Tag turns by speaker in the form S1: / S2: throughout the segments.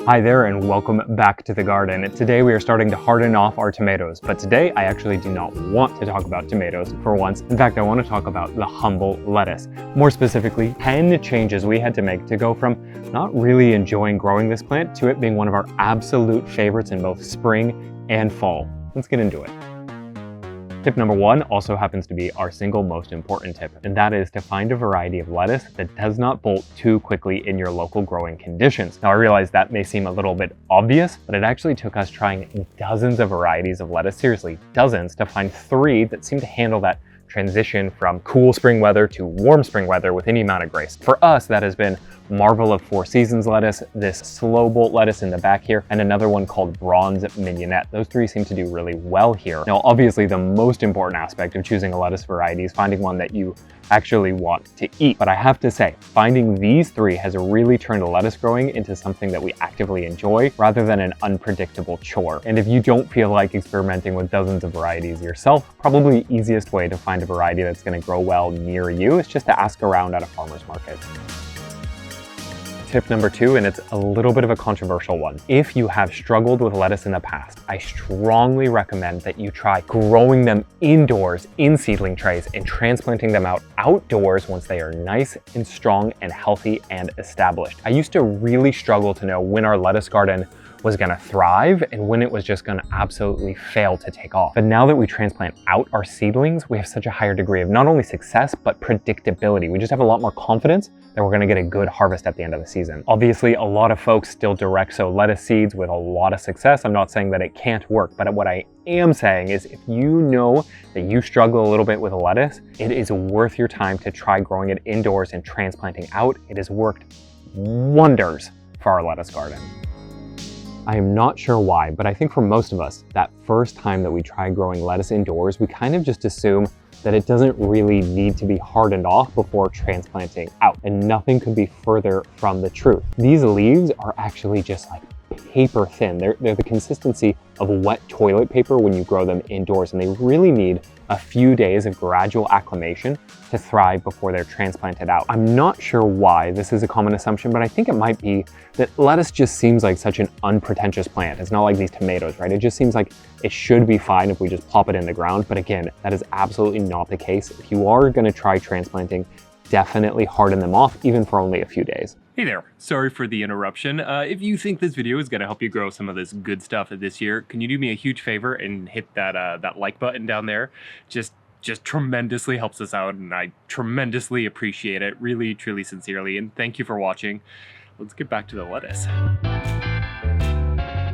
S1: Hi there and welcome back to the garden. Today we are starting to harden off our tomatoes, but today I actually do not want to talk about tomatoes for once. In fact, I want to talk about the humble lettuce. More specifically, 10 changes we had to make to go from not really enjoying growing this plant to it being one of our absolute favorites in both spring and fall. Let's get into it. Tip number one also happens to be our single most important tip, and that is to find a variety of lettuce that does not bolt too quickly in your local growing conditions. Now I realize that may seem a little bit obvious, but it actually took us trying dozens of varieties of lettuce, seriously dozens, to find 3 that seem to handle that transition from cool spring weather to warm spring weather with any amount of grace. For us, that has been Marvel of 4 Seasons lettuce, this SLOBOLT lettuce in the back here, and another one called Bronze Mignonette. Those 3 seem to do really well here. Now, obviously, the most important aspect of choosing a lettuce variety is finding one that you actually want to eat. But I have to say, finding these 3 has really turned lettuce growing into something that we actively enjoy rather than an unpredictable chore. And if you don't feel like experimenting with dozens of varieties yourself, probably the easiest way to find a variety that's going to grow well near you is just to ask around at a farmer's market. Tip number 2, and it's a little bit of a controversial one. If you have struggled with lettuce in the past, I strongly recommend that you try growing them indoors in seedling trays and transplanting them out outdoors once they are nice and strong and healthy and established. I used to really struggle to know when our lettuce garden was gonna thrive and when it was just gonna absolutely fail to take off. But now that we transplant out our seedlings, we have such a higher degree of not only success, but predictability. We just have a lot more confidence that we're gonna get a good harvest at the end of the season. Obviously, a lot of folks still direct sow lettuce seeds with a lot of success. I'm not saying that it can't work, but what I am saying is if you know that you struggle a little bit with lettuce, it is worth your time to try growing it indoors and transplanting out. It has worked wonders for our lettuce garden. I am not sure why, but I think for most of us, that first time that we try growing lettuce indoors, we kind of just assume that it doesn't really need to be hardened off before transplanting out, and nothing could be further from the truth. These leaves are actually just like paper thin. They're the consistency of wet toilet paper when you grow them indoors, and they really need a few days of gradual acclimation to thrive before they're transplanted out. I'm not sure why this is a common assumption, but I think it might be that lettuce just seems like such an unpretentious plant. It's not like these tomatoes, right? It just seems like it should be fine if we just plop it in the ground. But again, that is absolutely not the case. If you are going to try transplanting, definitely harden them off, even for only a few days.
S2: Hey there, sorry for the interruption. If you think this video is gonna help you grow some of this good stuff this year, can you do me a huge favor and hit that like button down there? Just tremendously helps us out, and I tremendously appreciate it, really, truly, sincerely, and thank you for watching. Let's get back to the lettuce.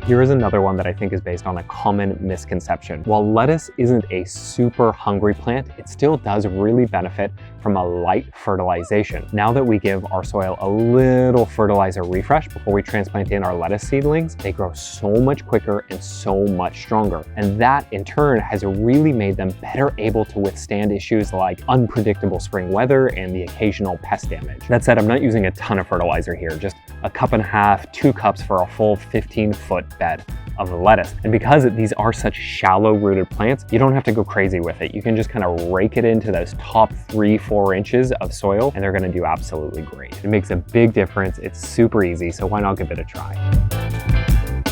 S1: Here is another one that I think is based on a common misconception. While lettuce isn't a super hungry plant, it still does really benefit from a light fertilization. Now that we give our soil a little fertilizer refresh before we transplant in our lettuce seedlings, they grow so much quicker and so much stronger. And that in turn has really made them better able to withstand issues like unpredictable spring weather and the occasional pest damage. That said, I'm not using a ton of fertilizer here, just a cup and a half, 2 cups for a full 15-foot bed of lettuce. And because these are such shallow rooted plants, you don't have to go crazy with it. You can just kind of rake it into those top 3-4 inches of soil and they're gonna do absolutely great. It makes a big difference. It's super easy, so why not give it a try?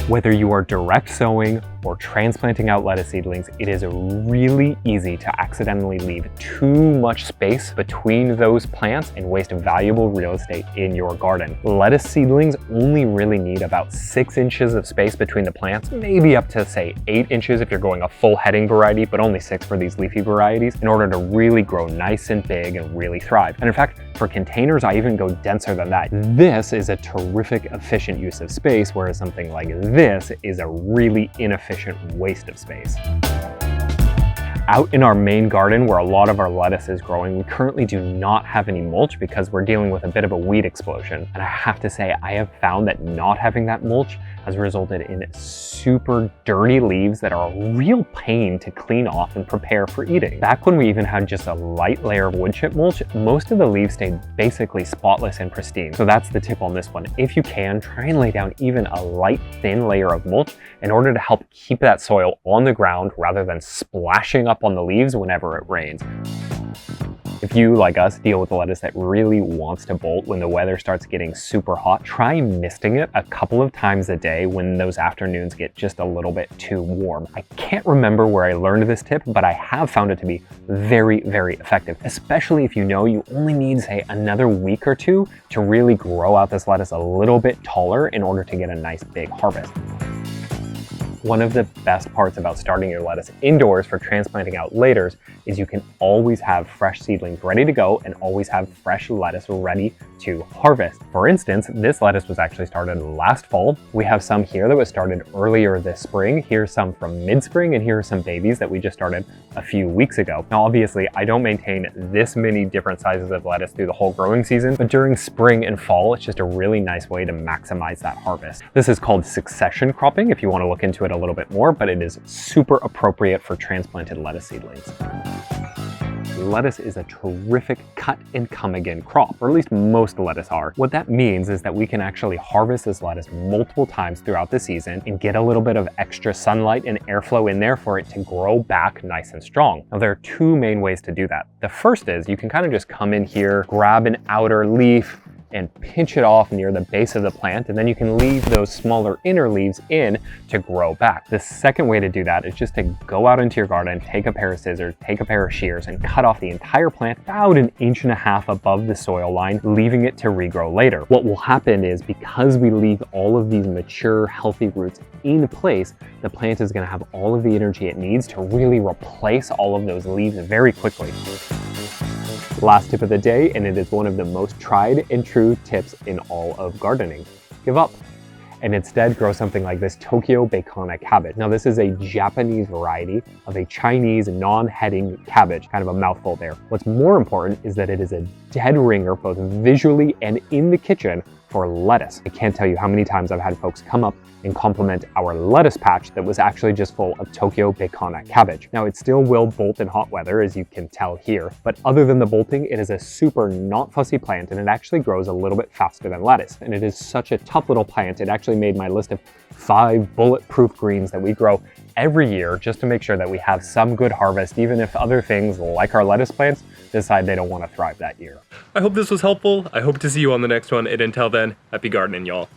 S1: Whether you are direct sowing or transplanting out lettuce seedlings, it is really easy to accidentally leave too much space between those plants and waste valuable real estate in your garden. Lettuce seedlings only really need about 6 inches of space between the plants, maybe up to say 8 inches if you're going a full heading variety, but only 6 for these leafy varieties, in order to really grow nice and big and really thrive. And in fact, for containers, I even go denser than that. This is a terrific, efficient use of space, whereas something like this is a really inefficient waste of space. Out in our main garden where a lot of our lettuce is growing, we currently do not have any mulch because we're dealing with a bit of a weed explosion. And I have to say, I have found that not having that mulch has resulted in super dirty leaves that are a real pain to clean off and prepare for eating. Back when we even had just a light layer of wood chip mulch, most of the leaves stayed basically spotless and pristine. So that's the tip on this one. If you can, try and lay down even a light, thin layer of mulch in order to help keep that soil on the ground rather than splashing up on the leaves whenever it rains. If you, like us, deal with a lettuce that really wants to bolt when the weather starts getting super hot, try misting it a couple of times a day when those afternoons get just a little bit too warm. I can't remember where I learned this tip, but I have found it to be very, very effective, especially if you know you only need, say, another week or two to really grow out this lettuce a little bit taller in order to get a nice big harvest. One of the best parts about starting your lettuce indoors for transplanting out later is you can always have fresh seedlings ready to go and always have fresh lettuce ready to harvest. For instance, this lettuce was actually started last fall. We have some here that was started earlier this spring. Here's some from mid-spring, and here are some babies that we just started a few weeks ago. Now, obviously, I don't maintain this many different sizes of lettuce through the whole growing season, but during spring and fall, it's just a really nice way to maximize that harvest. This is called succession cropping if you want to look into it a little bit more, but it is super appropriate for transplanted lettuce seedlings. Lettuce is a terrific cut and come again crop, or at least most lettuce are. What that means is that we can actually harvest this lettuce multiple times throughout the season and get a little bit of extra sunlight and airflow in there for it to grow back nice and strong. Now, there are two main ways to do that. The first is you can kind of just come in here, grab an outer leaf, and pinch it off near the base of the plant, and then you can leave those smaller inner leaves in to grow back. The second way to do that is just to go out into your garden, take a pair of scissors, take a pair of shears, and cut off the entire plant about 1.5 inches above the soil line, leaving it to regrow later. What will happen is, because we leave all of these mature, healthy roots in place, the plant is going to have all of the energy it needs to really replace all of those leaves very quickly. Last tip of the day, and it is one of the most tried and true tips in all of gardening: give up and instead grow something like this Tokyo BEKANA cabbage. Now, this is a Japanese variety of a Chinese non-heading cabbage, kind of a mouthful there. What's more important is that it is a dead ringer both visually and in the kitchen for lettuce. I can't tell you how many times I've had folks come up and compliment our lettuce patch that was actually just full of Tokyo BEKANA cabbage. Now, it still will bolt in hot weather, as you can tell here, but other than the bolting, it is a super not fussy plant, and it actually grows a little bit faster than lettuce. And it is such a tough little plant, it actually made my list of 5 bulletproof greens that we grow every year just to make sure that we have some good harvest, even if other things like our lettuce plants decide they don't want to thrive that year.
S2: I hope this was helpful. I hope to see you on the next one, and until then, happy gardening, y'all.